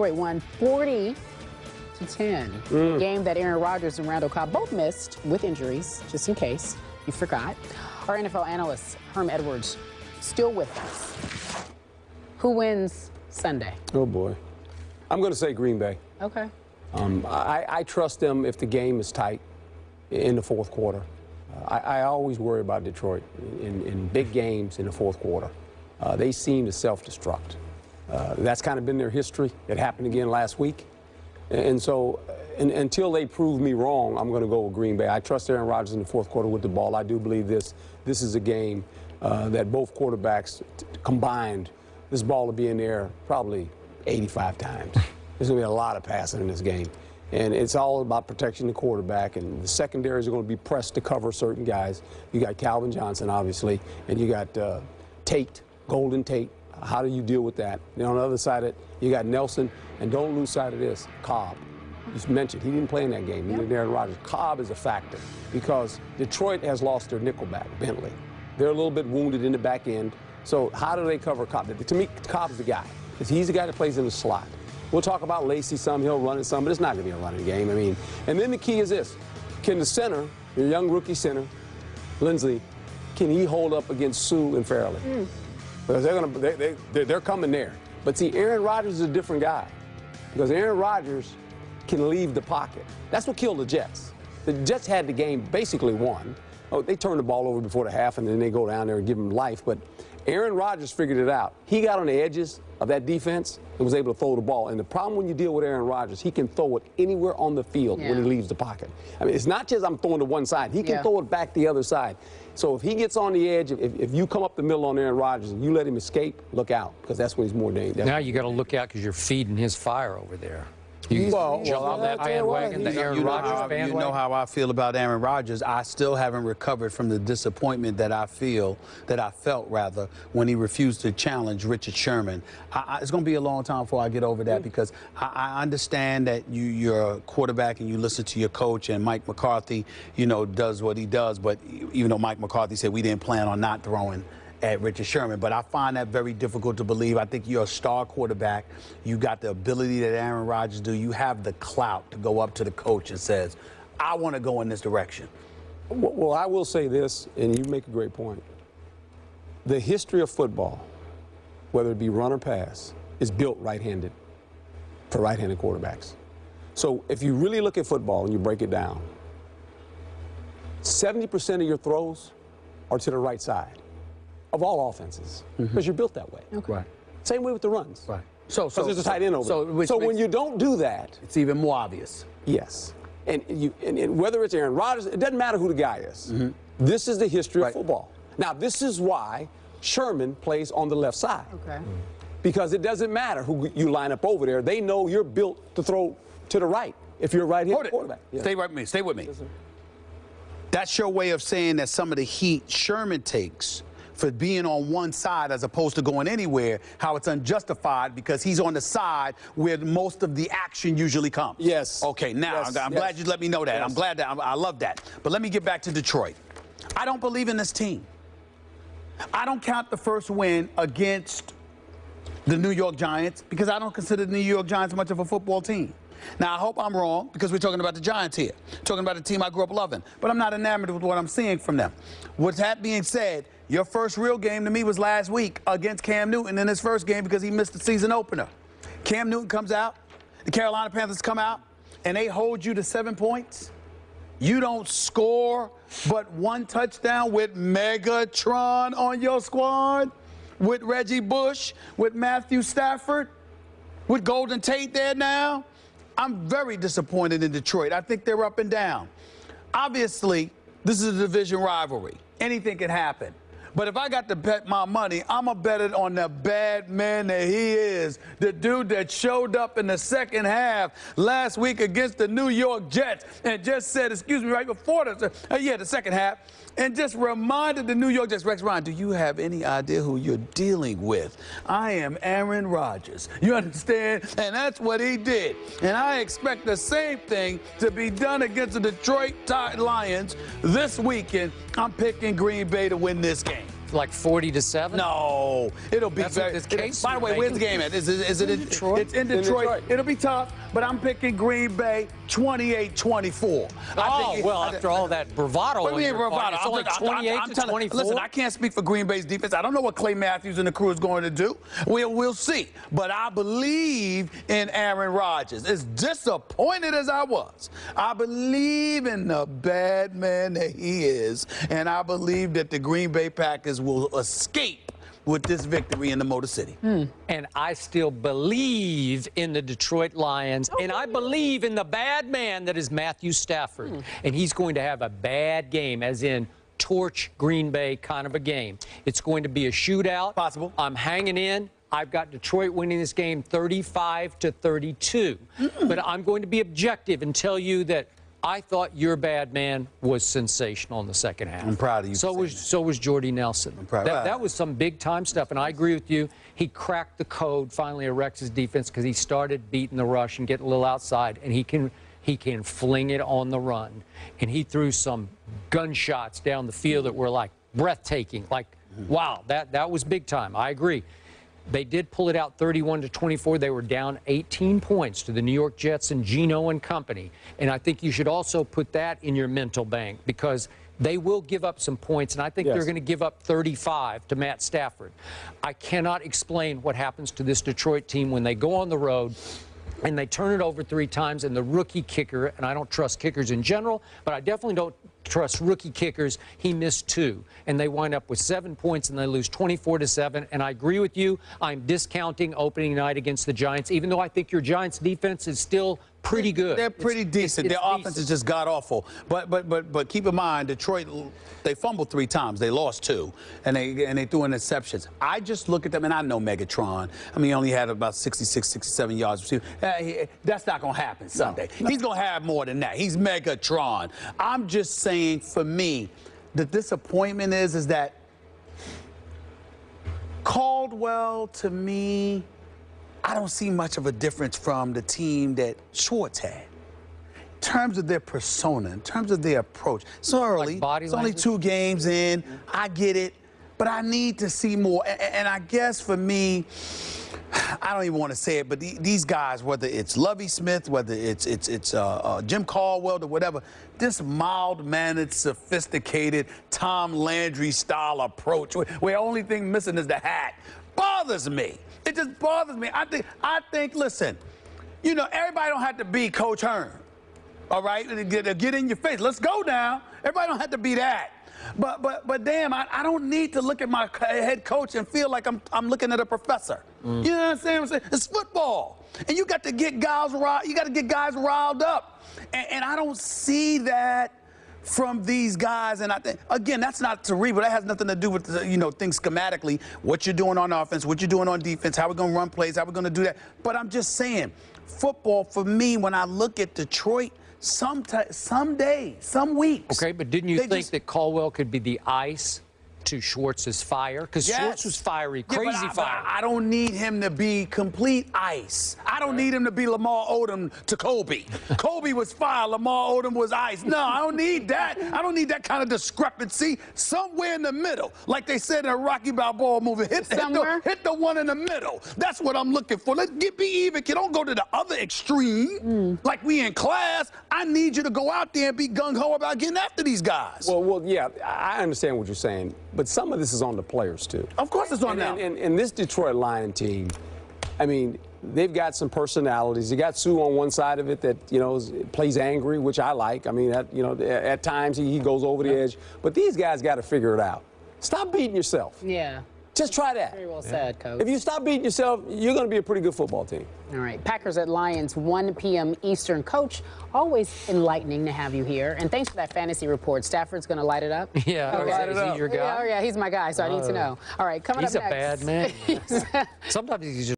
Detroit won 40-10. Game that Aaron Rodgers and Randall Cobb both missed with injuries, just in case you forgot. Our NFL analyst, Herm Edwards, still with us. Who wins Sunday? Oh, boy. I'm going to say Green Bay. Okay. I trust them if the game is tight in the fourth quarter. I always worry about Detroit in big games in the fourth quarter. They seem to self-destruct. That's kind of been their history. It happened again last week. And so until they prove me wrong, I'm going to go with Green Bay. I trust Aaron Rodgers in the fourth quarter with the ball. I do believe this is a game that both quarterbacks combined, this ball will be in there probably 85 times. There's going to be a lot of passing in this game. And it's all about protecting the quarterback, and the secondaries are going to be pressed to cover certain guys. You got Calvin Johnson, obviously, and you got Tate, Golden Tate. How do you deal with that? And on the other side of it, you got Nelson, and don't lose sight of this, Cobb. You mentioned he didn't play in that game, neither did Aaron Rodgers. Cobb is a factor because Detroit has lost their nickelback, Bentley. They're a little bit wounded in the back end. So how do they cover Cobb? To me, Cobb's the guy. He's the guy that plays in the slot. We'll talk about Lacy some, he'll run it some, but it's not going to be a running game. I mean, and then the key is this. Can the center, your young rookie center, Lindsley, can he hold up against Sue and Fairley? Because they're coming there. But see, Aaron Rodgers is a different guy because Aaron Rodgers can leave the pocket. That's what killed the Jets. The Jets had the game basically won. Oh, they turned the ball over before the half, and then they go down there and give him life. But Aaron Rodgers figured it out. He got on the edges of that defense and was able to throw the ball. And the problem when you deal with Aaron Rodgers, he can throw it anywhere on the field when he leaves the pocket. I mean, it's not just I'm throwing to one side. He can throw it back the other side. So if he gets on the edge, if you come up the middle on Aaron Rodgers and you let him escape, look out, because that's when he's more dangerous. Now you got to look out because you're feeding his fire over there. Well, jump on that bandwagon, the Aaron Rodgers bandwagon. You know how I feel about Aaron Rodgers. I still haven't recovered from the disappointment that I felt when he refused to challenge Richard Sherman. It's going to be a long time before I get over that because I understand that you're a quarterback and you listen to your coach, and Mike McCarthy, you know, does what he does. But even though Mike McCarthy said we didn't plan on not throwing at Richard Sherman, but I find that very difficult to believe. I think you're a star quarterback. You got the ability that Aaron Rodgers do. You have the clout to go up to the coach and says, I want to go in this direction. Well, I will say this, and you make a great point. The history of football, whether it be run or pass, is built right-handed for right-handed quarterbacks. So if you really look at football and you break it down, 70% of your throws are to the right side of all offenses, because you're built that way. Okay. Right. Same way with the runs. Right. So there's a tight end over there. So when you don't do that, it's even more obvious. Yes. And whether it's Aaron Rodgers, it doesn't matter who the guy is. This is the history of football. Now, this is why Sherman plays on the left side. Okay. Because it doesn't matter who you line up over there. They know you're built to throw to the right if you're a right-handed quarterback. Stay right with me. Stay with me. That's your way of saying that some of the heat Sherman takes for being on one side as opposed to going anywhere, how it's unjustified because he's on the side where most of the action usually comes. Yes. Okay, now I'm glad you let me know that. Yes. I'm glad that I love that. But let me get back to Detroit. I don't believe in this team. I don't count the first win against the New York Giants because I don't consider the New York Giants much of a football team. Now, I hope I'm wrong because we're talking about the Giants here, talking about a team I grew up loving, but I'm not enamored with what I'm seeing from them. With that being said, your first real game to me was last week against Cam Newton in his first game because he missed the season opener. Cam Newton comes out, the Carolina Panthers come out, and they hold you to 7 points. You don't score but one touchdown with Megatron on your squad, with Reggie Bush, with Matthew Stafford, with Golden Tate there now. I'm very disappointed in Detroit. I think they're up and down. Obviously, this is a division rivalry. Anything can happen. But if I got to bet my money, I'm going to bet it on the bad man that he is. The dude that showed up in the second half last week against the New York Jets and just said, excuse me, right before the second half, and just reminded the New York Jets, Rex Ryan, do you have any idea who you're dealing with? I am Aaron Rodgers. You understand? And that's what he did. And I expect the same thing to be done against the Detroit Lions this weekend. I'm picking Green Bay to win this game. like 40-7? No, it'll be That's very. what this case By the way, where's the game at? Is it in Detroit? It's in Detroit. It'll be tough, but I'm picking Green Bay 28-24. After all that bravado, What do you mean bravado? It's only 28-24. Listen, I can't speak for Green Bay's defense. I don't know what Clay Matthews and the crew is going to do. We'll see. But I believe in Aaron Rodgers. As disappointed as I was, I believe in the bad man that he is, and I believe that the Green Bay Packers will escape with this victory in the Motor City. And I still believe in the Detroit Lions, and I believe in the bad man that is Matthew Stafford. And he's going to have a bad game, as in torch Green Bay kind of a game. It's going to be a shootout. Possible. I'm hanging in. I've got Detroit winning this game 35-32. But I'm going to be objective and tell you that I thought your bad man was sensational in the second half. I'm proud of you. So was Jordy Nelson. I'm proud. That was some big time stuff, and I agree with you. He cracked the code finally of Rex's defense because he started beating the rush and getting a little outside, and he can fling it on the run. And he threw some gunshots down the field that were like breathtaking. Like, wow, that was big time. I agree. They did pull it out 31-24. They were down 18 points to the New York Jets and Geno and company. And I think you should also put that in your mental bank because they will give up some points, and I think they're going to give up 35 to Matt Stafford. I cannot explain what happens to this Detroit team when they go on the road and they turn it over 3 times, and the rookie kicker, and I don't trust kickers in general, but I definitely don't trust rookie kickers. He missed 2, and they wind up with 7 points, and they lose 24-7. And I agree with you. I'm discounting opening night against the Giants, even though I think your Giants defense is still pretty good. They're pretty decent. Their offense is just god-awful. But keep in mind, Detroit, they fumbled 3 times. They lost 2, and they threw interceptions. I just look at them, and I know Megatron. I mean, he only had about 66, 67 yards receiving. That's not going to happen Sunday. No. He's going to have more than that. He's Megatron. I'm just saying, for me, the disappointment is that Caldwell, to me, I don't see much of a difference from the team that Schwartz had. In terms of their persona, in terms of their approach. So early. Like body it's language? only 2 games in. I get it. But I need to see more. And I guess for me, I don't even want to say it, but these guys, whether it's Lovie Smith, whether it's Jim Caldwell or whatever, this mild-mannered, sophisticated Tom Landry-style approach, where only thing missing is the hat, bothers me. It just bothers me. I think, listen, you know, everybody don't have to be Coach Hearn, all right? Get in your face. Let's go now. Everybody don't have to be that. But damn, I don't need to look at my head coach and feel like I'm looking at a professor. You know what I'm saying? It's football, and you got to get guys riled. You got to get guys riled up, and I don't see that from these guys. And I think, again, that's not cerebral. That has nothing to do with things schematically. What you're doing on offense, what you're doing on defense, how we're going to run plays, how we're going to do that. But I'm just saying, football for me, when I look at Detroit, some days, some weeks. Okay, but didn't you think that Caldwell could be the ice to Schwartz's fire? Because Schwartz was fiery, crazy fiery. I don't need him to be complete ice. I don't need him to be Lamar Odom to Kobe. Kobe was fire, Lamar Odom was ice. No, I don't need that. I don't need that kind of discrepancy. Somewhere in the middle, like they said in a Rocky Balboa movie, hit the one in the middle. That's what I'm looking for. Let's be even. You don't go to the other extreme like we in class. I need you to go out there and be gung-ho about getting after these guys. Well, yeah, I understand what you're saying. But some of this is on the players, too. Of course it's on them. And this Detroit Lion team, I mean, they've got some personalities. You got Sue on one side of it that, plays angry, which I like. I mean, at times he goes over the edge. But these guys got to figure it out. Stop beating yourself. Yeah. Just try that. Very well said, Coach. If you stop beating yourself, you're going to be a pretty good football team. All right. Packers at Lions, 1 p.m. Eastern. Coach, always enlightening to have you here. And thanks for that fantasy report. Stafford's going to light it up? Yeah. Is he your guy? Yeah, he's my guy, so I need to know. All right, coming up next. He's a bad man. Sometimes he's just